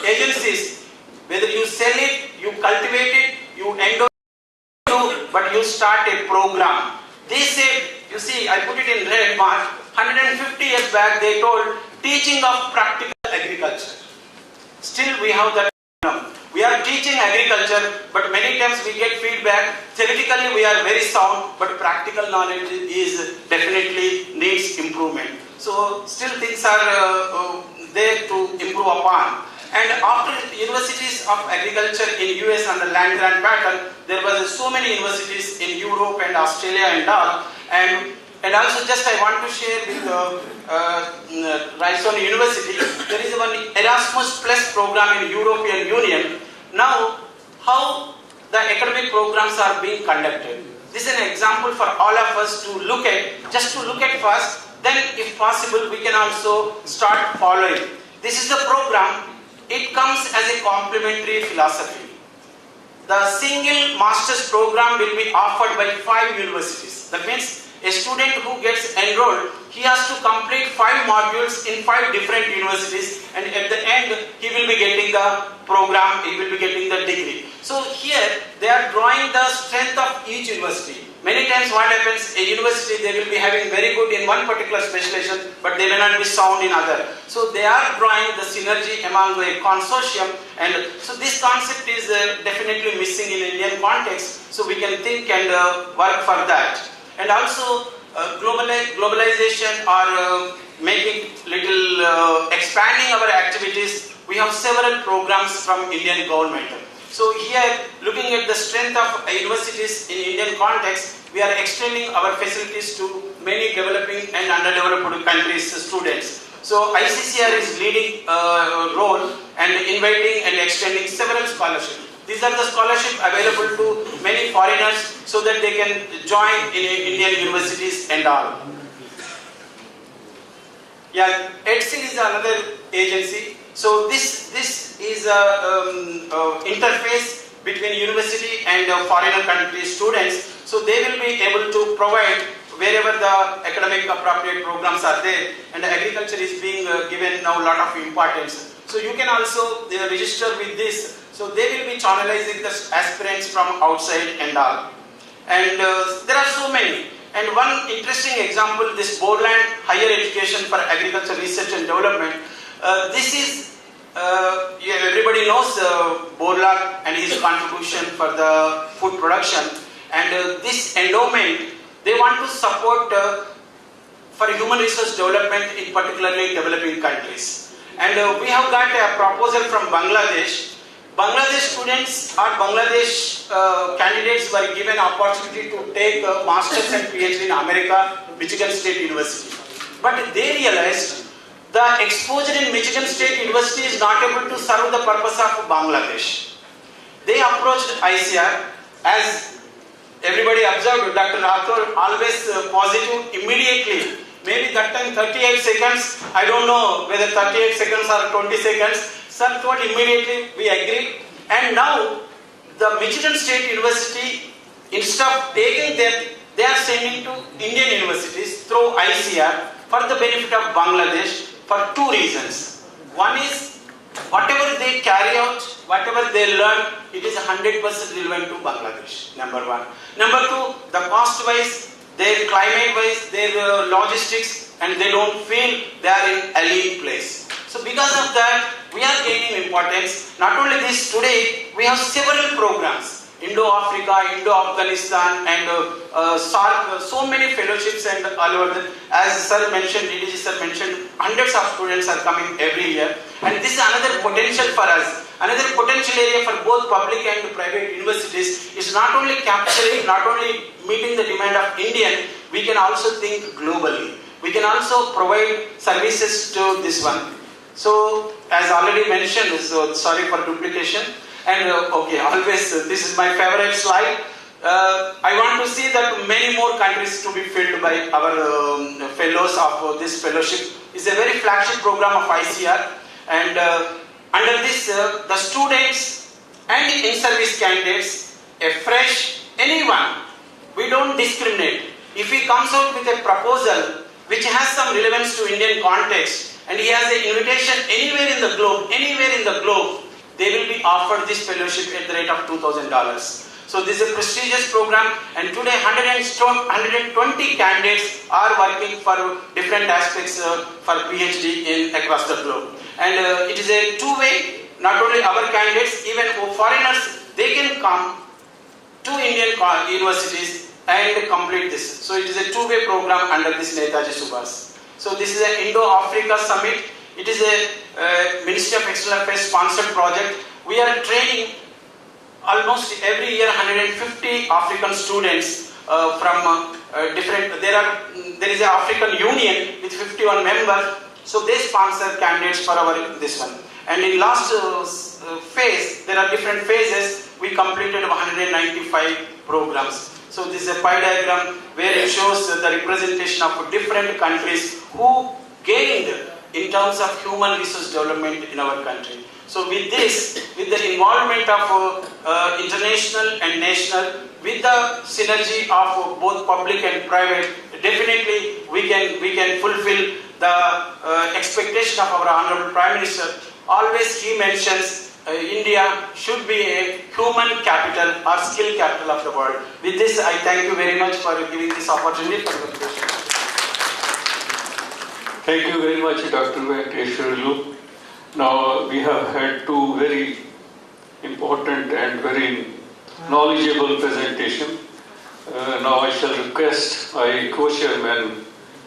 agencies. Whether you sell it, you cultivate it, you endorse it, but you start a program. They said, you see, I put it in red mark, 150 years back they told teaching of practical agriculture. Still we have that. We are teaching agriculture, but many times we get feedback, theoretically we are very sound, but practical knowledge is definitely needs improvement. So still things are there to improve upon. And after universities of agriculture in US under land grant pattern, there was so many universities in Europe and Australia and all. And also just I want to share with Raison University, there is one Erasmus Plus program in European Union. Now, how the academic programs are being conducted. This is an example for all of us to look at, just to look at first, then if possible we can also start following. This is the program. It comes as a complementary philosophy. The single master's program will be offered by 5 universities. That means a student who gets enrolled, he has to complete 5 modules in 5 different universities, and at the end he will be getting the program, he will be getting the degree. So here they are drawing the strength of each university. Many times what happens, a university they will be having very good in one particular specialization, but they may not be sound in other. So they are drawing the synergy among a consortium, and so this concept is definitely missing in Indian context. So we can think and work for that. And also globalization or making little expanding our activities, we have several programs from Indian government. So here, looking at the strength of universities in Indian context, we are extending our facilities to many developing and underdeveloped countries' students. So ICCR is leading role and inviting and extending several scholarships. These are the scholarships available to many foreigners so that they can join in Indian universities and all. Yeah, EDSI is another agency. So this is a interface between university and foreigner country students. So they will be able to provide wherever the academic appropriate programs are there, and agriculture is being given now a lot of importance. So you can also register with this. So they will be channelizing the aspirants from outside and all. And there are so many. And one interesting example, this Borland Higher Education for Agriculture Research and Development. This is, everybody knows Borland and his contribution for the food production. And this endowment, they want to support for human resource development in particularly developing countries. And we have got a proposal from Bangladesh. Bangladesh students or Bangladesh candidates were given opportunity to take masters and PhD in America, Michigan State University. But they realized the exposure in Michigan State University is not able to serve the purpose of Bangladesh. They approached ICR. As everybody observed, Dr. Rathore always positive immediately. Maybe that time 38 seconds, I don't know whether 38 seconds or 20 seconds. Sir thought immediately we agreed, and now the Michigan State University, instead of taking them, they are sending to Indian universities through ICR for the benefit of Bangladesh for two reasons. One is whatever they carry out, whatever they learn, it is 100% relevant to Bangladesh, number one. Number two, the cost wise, their climate wise, their logistics, and they don't feel they are in a lean place. So because of that, we are gaining importance. Not only this, today we have several programs, Indo-Africa, Indo-Afghanistan, and SARC, so many fellowships and all over. As sir mentioned, DDG sir mentioned, hundreds of students are coming every year. And this is another potential for us. Another potential area for both public and private universities is not only capturing, not only meeting the demand of Indian, we can also think globally. We can also provide services to this one. So, as already mentioned, so sorry for duplication. And okay, always this is my favorite slide. I want to see that many more countries to be filled by our fellows of this fellowship. It's a very flagship program of ICR, and under this, the students and in-service candidates, a fresh, anyone, we don't discriminate. If he comes out with a proposal which has some relevance to Indian context, and he has an invitation anywhere in the globe, they will be offered this fellowship at the rate of $2,000. So this is a prestigious program, and today 120 candidates are working for different aspects for PhD across the globe. And it is a two-way, not only our candidates, even foreigners, they can come to Indian universities and complete this. So it is a two-way program under this Netaji Subhas. So this is an Indo-Africa Summit. It is a Ministry of External Affairs sponsored project. We are training almost every year 150 African students from different. There is an African Union with 51 members. So they sponsor candidates for this one. And in last phase, there are different phases. We completed 195 programs. So this is a pie diagram where it shows the representation of different countries who gained in terms of human resource development in our country. So with this, with the involvement of international and national, with the synergy of both public and private, definitely we can fulfill the expectation of our Honorable Prime Minister. Always he mentions India should be a human capital or skill capital of the world. With this, I thank you very much for giving this opportunity for the question.
Thank you very much, Dr. GHRU. Now, we have had two very important and very knowledgeable presentations. Now I shall request my co-chairman,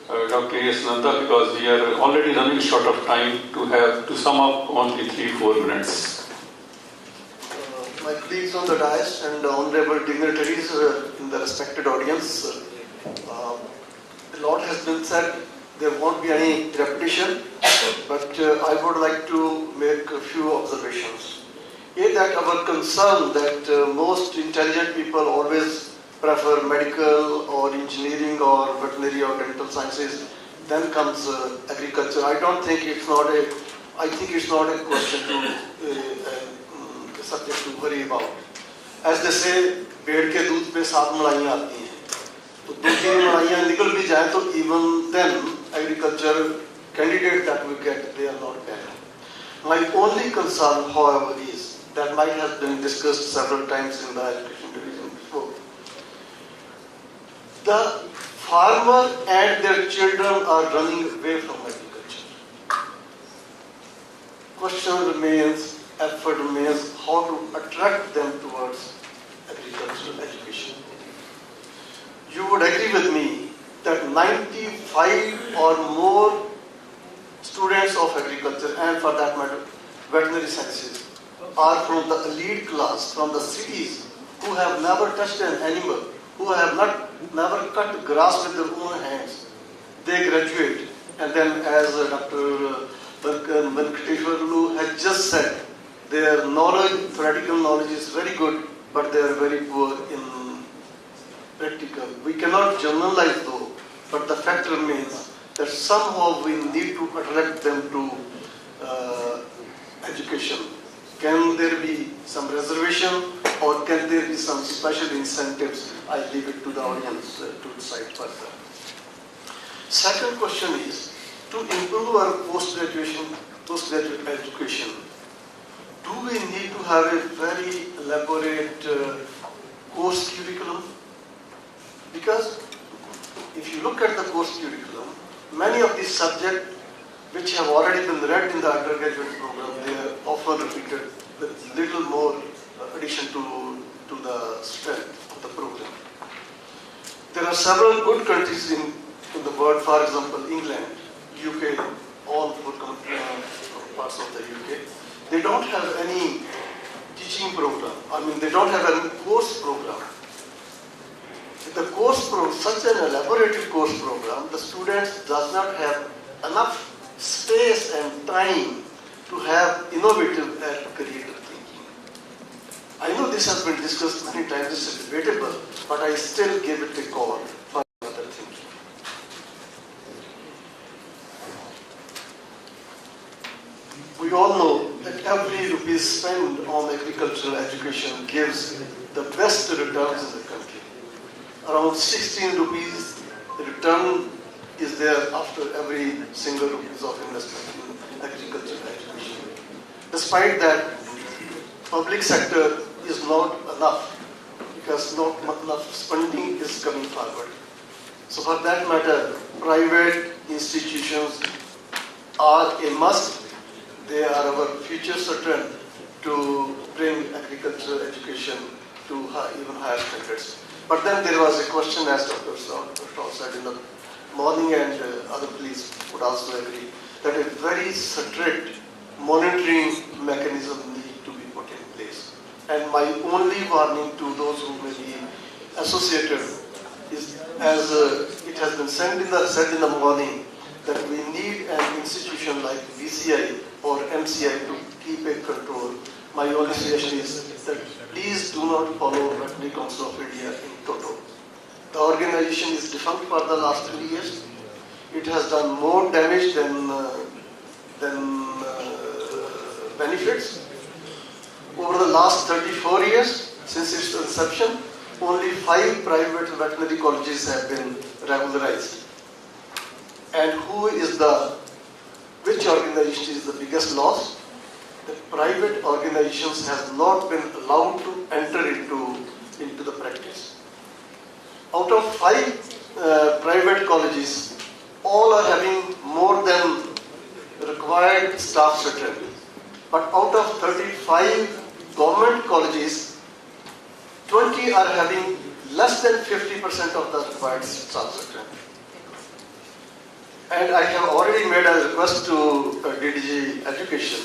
Dr. A.S. Nanda, because we are already running short of time, to sum up only 3-4 minutes.
My colleagues on the dais and honorable dignitaries in the respected audience, a lot has been said. There won't be any repetition, but I would like to make a few observations. A, that our concern that most intelligent people always prefer medical or engineering or veterinary or dental sciences, then comes agriculture. I think it's not a question to subject to worry about. As they say, पेड़ के दूध पे 7 मलाइयाँ आती हैं. तो 2-3 मलाइयाँ निकल भी जाए तो even then agriculture candidate that we get, they are not bad. My only concern, however, is that might have been discussed several times in the education division before. The farmer and their children are running away from agriculture. Question remains, effort remains, how to attract them towards agricultural education. You would agree with me that 95 or more students of agriculture, and for that matter veterinary sciences, are from the elite class, from the cities, who have never touched an animal, who have never cut grass with their own hands. They graduate, and then as Dr. GHRU had just said, their knowledge, theoretical knowledge is very good, but they are very poor in practical. We cannot generalize though, but the fact remains that somehow we need to attract them to education. Can there be some reservation or can there be some special incentives? I leave it to the audience to decide further. Second question is, to improve our postgraduate education, do we need to have a very elaborate course curriculum? Because if you look at the course curriculum, many of these subjects which have already been read in the undergraduate program, they are often repeated with little more addition to the strength of the program. There are several good countries in the world, for example, England, UK, all 4 parts of the UK. They don't have any teaching program. They don't have any course program. The course program, such an elaborated course program, the students does not have enough space and time to have innovative and creative thinking. I know this has been discussed many times, this is debatable, but I still give it a call for another thinking. We all know that every rupee spent on agricultural education gives the best returns in the country. Around 16 rupees return is there after every single rupees of investment in agricultural education. Despite that, public sector is not enough because not enough spending is coming forward. So for that matter, private institutions are a must. They are our future strength to bring agricultural education to even higher standards. But then there was a question, as Dr. Shaw said in the morning, and other colleagues would also agree, that a very strict monitoring mechanism need to be put in place. And my only warning to those who may be associated is, as it has been said in the morning, that we need an institution like VCI or MCI to keep a control. My only suggestion is that please do not follow Veterinary Council of India in toto. The organization is defunct for the last 3 years. It has done more damage than benefits. Over the last 34 years, since its inception, only 5 private veterinary colleges have been regularized. And which organization is the biggest loss? The private organizations have not been allowed to enter into the practice. Out of 5 private colleges, all are having more than required staff strength. But out of 35 government colleges, 20 are having less than 50% of the required infrastructure. And I have already made a request to DDG Education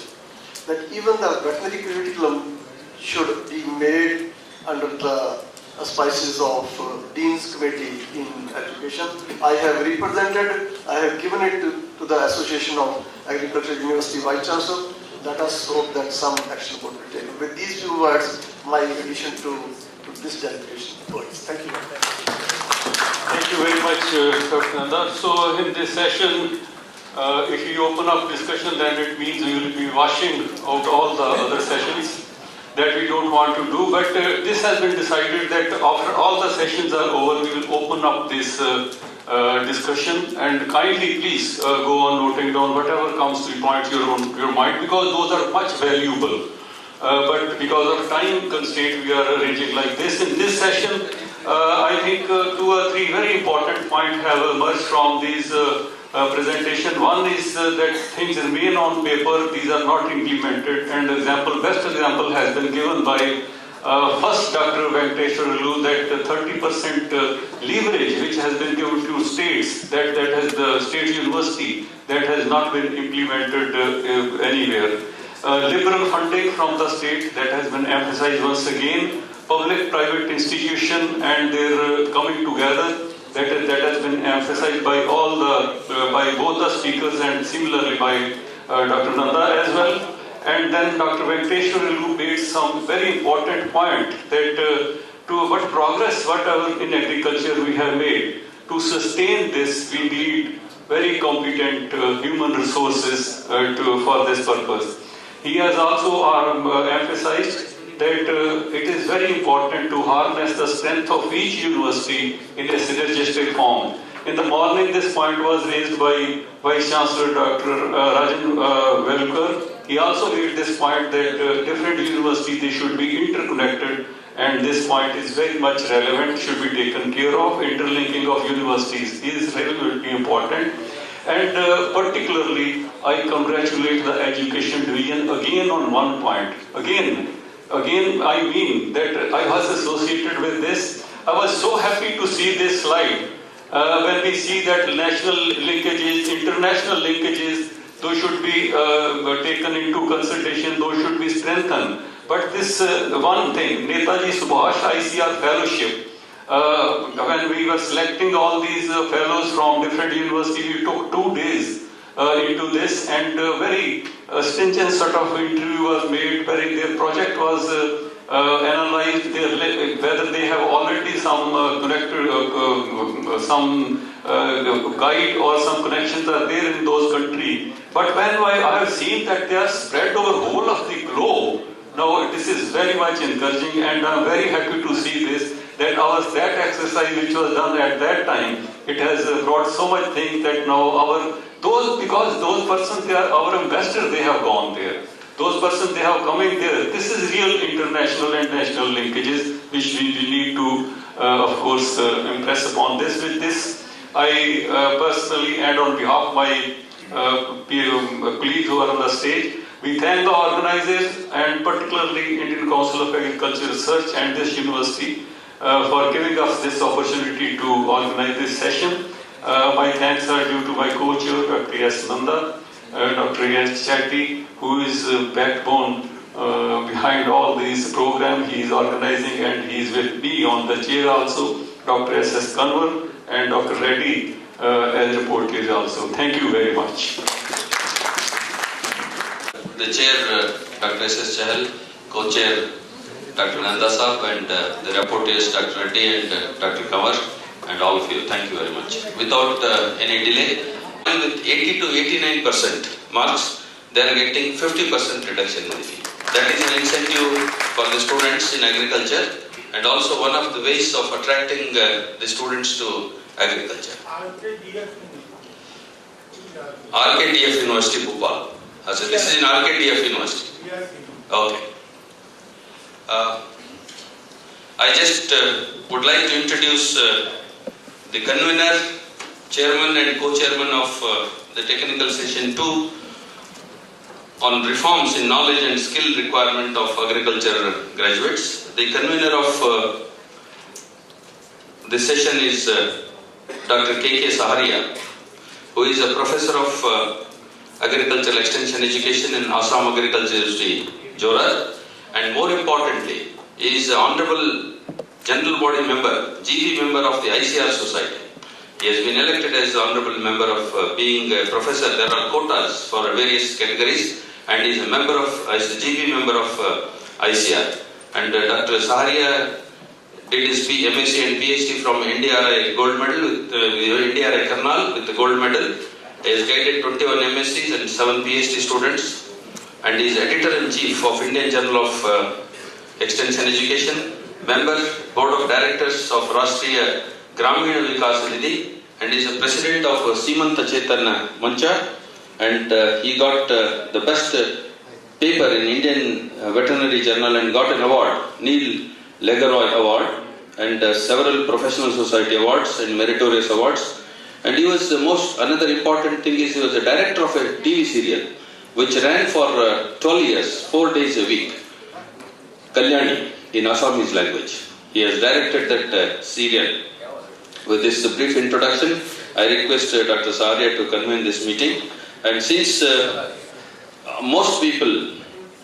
that even the veterinary curriculum should be made under the auspices of Dean's Committee in Education. I have represented, I have given it to the Association of Agriculture University Vice Chancellor. Let us hope that some action would be taken. With these few words, my addition to this delegation. Thank you.
Thank you very much, Dr. Nanda. So in this session, if you open up discussion, then it means we will be washing out all the other sessions that we don't want to do. But this has been decided that after all the sessions are over, we will open up this discussion, and kindly please go on noting down whatever comes to your mind, because those are much valuable. But because of time constraint, we are arranging like this. In this session, I think 2 or 3 very important points have emerged from these presentation. One is that things remain on paper, these are not implemented, and best example has been given by first Dr. GHRU, that 30% leverage which has been given to states, that has the state university, that has not been implemented anywhere. Liberal funding from the state, that has been emphasized once again. Public-private institution and their coming together, that has been emphasized by by both the speakers and similarly by Dr. Nanda as well. And then Dr. GHRU made some very important point that to what progress, whatever in agriculture we have made, to sustain this we need very competent human resources for this purpose. He has also emphasized that it is very important to harness the strength of each university in a synergistic form. In the morning, this point was raised by Vice Chancellor Dr. Rajan Velkar. He also made this point that different universities, they should be interconnected, and this point is very much relevant, should be taken care of. Interlinking of universities is really important. And particularly, I congratulate the Education Division again on one point. Again, I mean that I was associated with this. I was so happy to see this slide. When we see that national linkages, international linkages, those should be taken into consideration, those should be strengthened. But this one thing, Netaji Subhash ICR Fellowship, when we were selecting all these fellows from different universities, we took 2 days into this, and very stringent sort of interview was made, where their project was analyzed, whether they have already some guide or some connections are there in those countries. But when I have seen that they are spread over whole of the globe, now this is very much encouraging, and I am very happy to see this, that that exercise which was done at that time, it has brought so much things that now because those persons, they are our ambassadors, they have gone there. Those persons, they have come in there. This is real international and national linkages which we need to, of course, impress upon this. With this, I personally, and on behalf of my colleagues who are on the stage, we thank the organizers and particularly Indian Council of Agriculture Research and this university for giving us this opportunity to organize this session. My thanks are due to my co-chair, Dr. S. Nanda, Dr. S. Chatty, who is backbone behind all these programs he is organizing, and he is with me on the chair also, Dr. S. Kanwar and Dr. Reddy as reporters also. Thank you very much.
The chair, Dr. S. Chahal, co-chair, Dr. Nanda Saab, and the reporters, Dr. Reddy and Dr. Kanwar, and all of you. Thank you very much. Without any delay, with 80 to 89% marks, they are getting 50% reduction in the fee. That is an incentive for the students in agriculture, and also one of the ways of attracting the students to agriculture. RKDF University, Bhopal. So this is in RKDF University. Okay. I just would like to introduce the convener, chairman and co-chairman of the technical session 2 on reforms in knowledge and skill requirement of agriculture graduates. The convener of this session is Dr. K.K. Saharia, who is a professor of Agricultural Extension Education in Assam Agriculture University, Jorar, and more importantly, he is an Honorable General Body member, GB member of the ICR Society. He has been elected as the Honorable member of being a professor. There are quotas for various categories, and he is a member of, as the GB member of ICR. And Dr. Saharia did his MSc and PhD from NDRI gold medal with NDRI Karnal with the gold medal. He has guided 21 MScs and 7 PhD students, and he is editor-in-chief of Indian Journal of Extension Education, member Board of Directors of Rashtriya Grameen Vikas Nidhi, and is the president of Simanta Chetan Mancha, and he got the best paper in Indian Veterinary Journal and got an award, Neil Legeroy Award, and several professional society awards and meritorious awards. And he was the most, another important thing is he was the director of a TV serial which ran for 12 years, 4 days a week, Kalyani in Assamese language. He has directed that serial. With this brief introduction, I request Dr. Saharia to convene this meeting. And since most people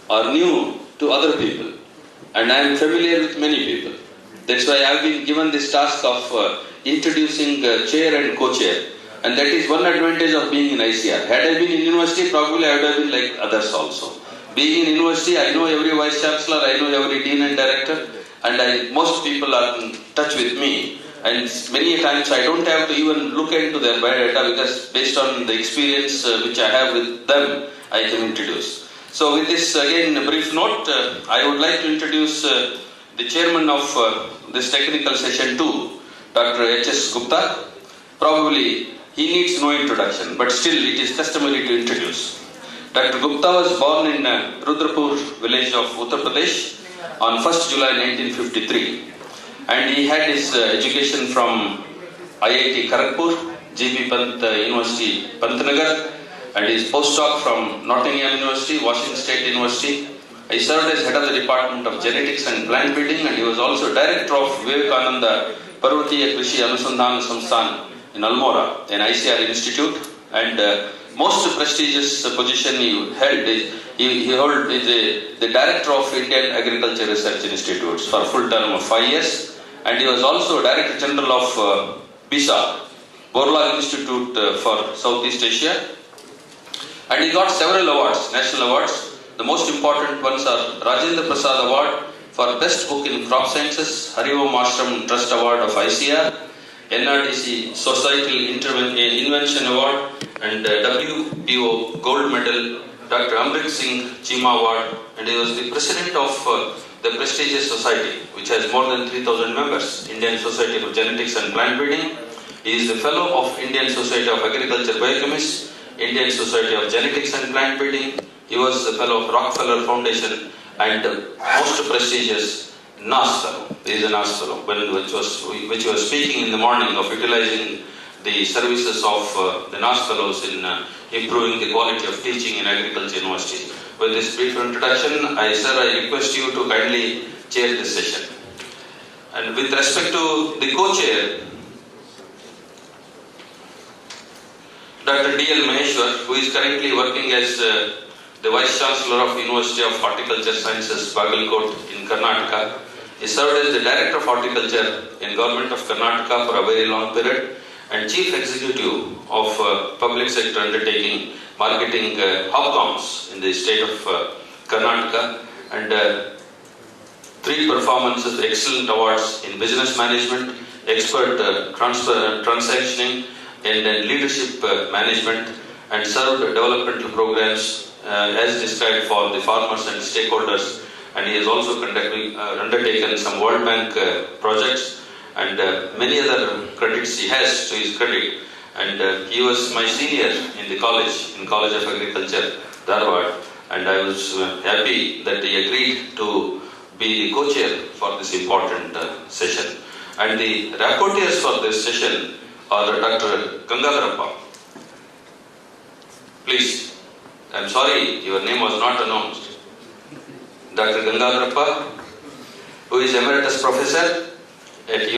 are new to other people, and I am familiar with many people, that's why I have been given this task of introducing chair and co-chair. And that is one advantage of being in ICR. Had I been in university, probably I would have been like others also. Being in university, I know every vice chancellor, I know every dean and director, and most people are in touch with me. And many times I don't have to even look into their biodata because based on the experience which I have with them, I can introduce. So with this again a brief note, I would like to introduce the chairman of this technical session 2, Dr. H.S. Gupta. Probably he needs no introduction, but still it is customary to introduce. Dr. Gupta was born in Rudrapur village of Uttar Pradesh on 1st July 1953. And he had his education from IIT Kharagpur, GB Pant University, Pantnagar, and his postdoc from Nottingham University, Washington State University. He served as head of the Department of Genetics and Plant Breeding, and he was also director of Vivekananda Parvatiya Krishi Anusandhana Samsthan in Almora, an ICR institute. And most prestigious position he held is the director of Indian Agriculture Research Institutes for a full term of 5 years. And he was also Director General of BISA, Borla Institute for Southeast Asia. And he got several awards, national awards. The most important ones are Rajendra Prasad Award for Best Book in Crop Sciences, Hariom Ashram Trust Award of ICR, NRDC Societal Invention Award, and WPO Gold Medal, Dr. Amrit Singh Chima Award, and he was the president of the prestigious society, which has more than 3,000 members, Indian Society of Genetics and Plant Breeding. He is the fellow of Indian Society of Agriculture Biochemists, Indian Society of Genetics and Plant Breeding. He was the fellow of Rockefeller Foundation and most prestigious NAS fellow. He is a NAS fellow, which was speaking in the morning of utilizing the services of the NAS fellows in improving the quality of teaching in agriculture universities. With this brief introduction, I request you to kindly chair this session. And with respect to the co-chair, Dr. D.L. Maheshwar, who is currently working as the Vice Chancellor of University of Horticulture Sciences, Bagalkot in Karnataka. He served as the Director of Horticulture in Government of Karnataka for a very long period and Chief Executive of Public Sector Undertaking Marketing Hubcoms in the state of Karnataka, and 3 performances, excellent awards in business management, expert transactioning, and leadership management, and served developmental programs as described for the farmers and stakeholders. And he has also undertaken some World Bank projects, and many other credits he has to his credit. And he was my senior in the college, in College of Agriculture, Dharwad, and I was happy that he agreed to be the co-chair for this important session. And the rapporteurs for this session are Dr. Gangadharappa. Please, I'm sorry, your name was not announced. Dr. Gangadharappa, who is Emeritus Professor at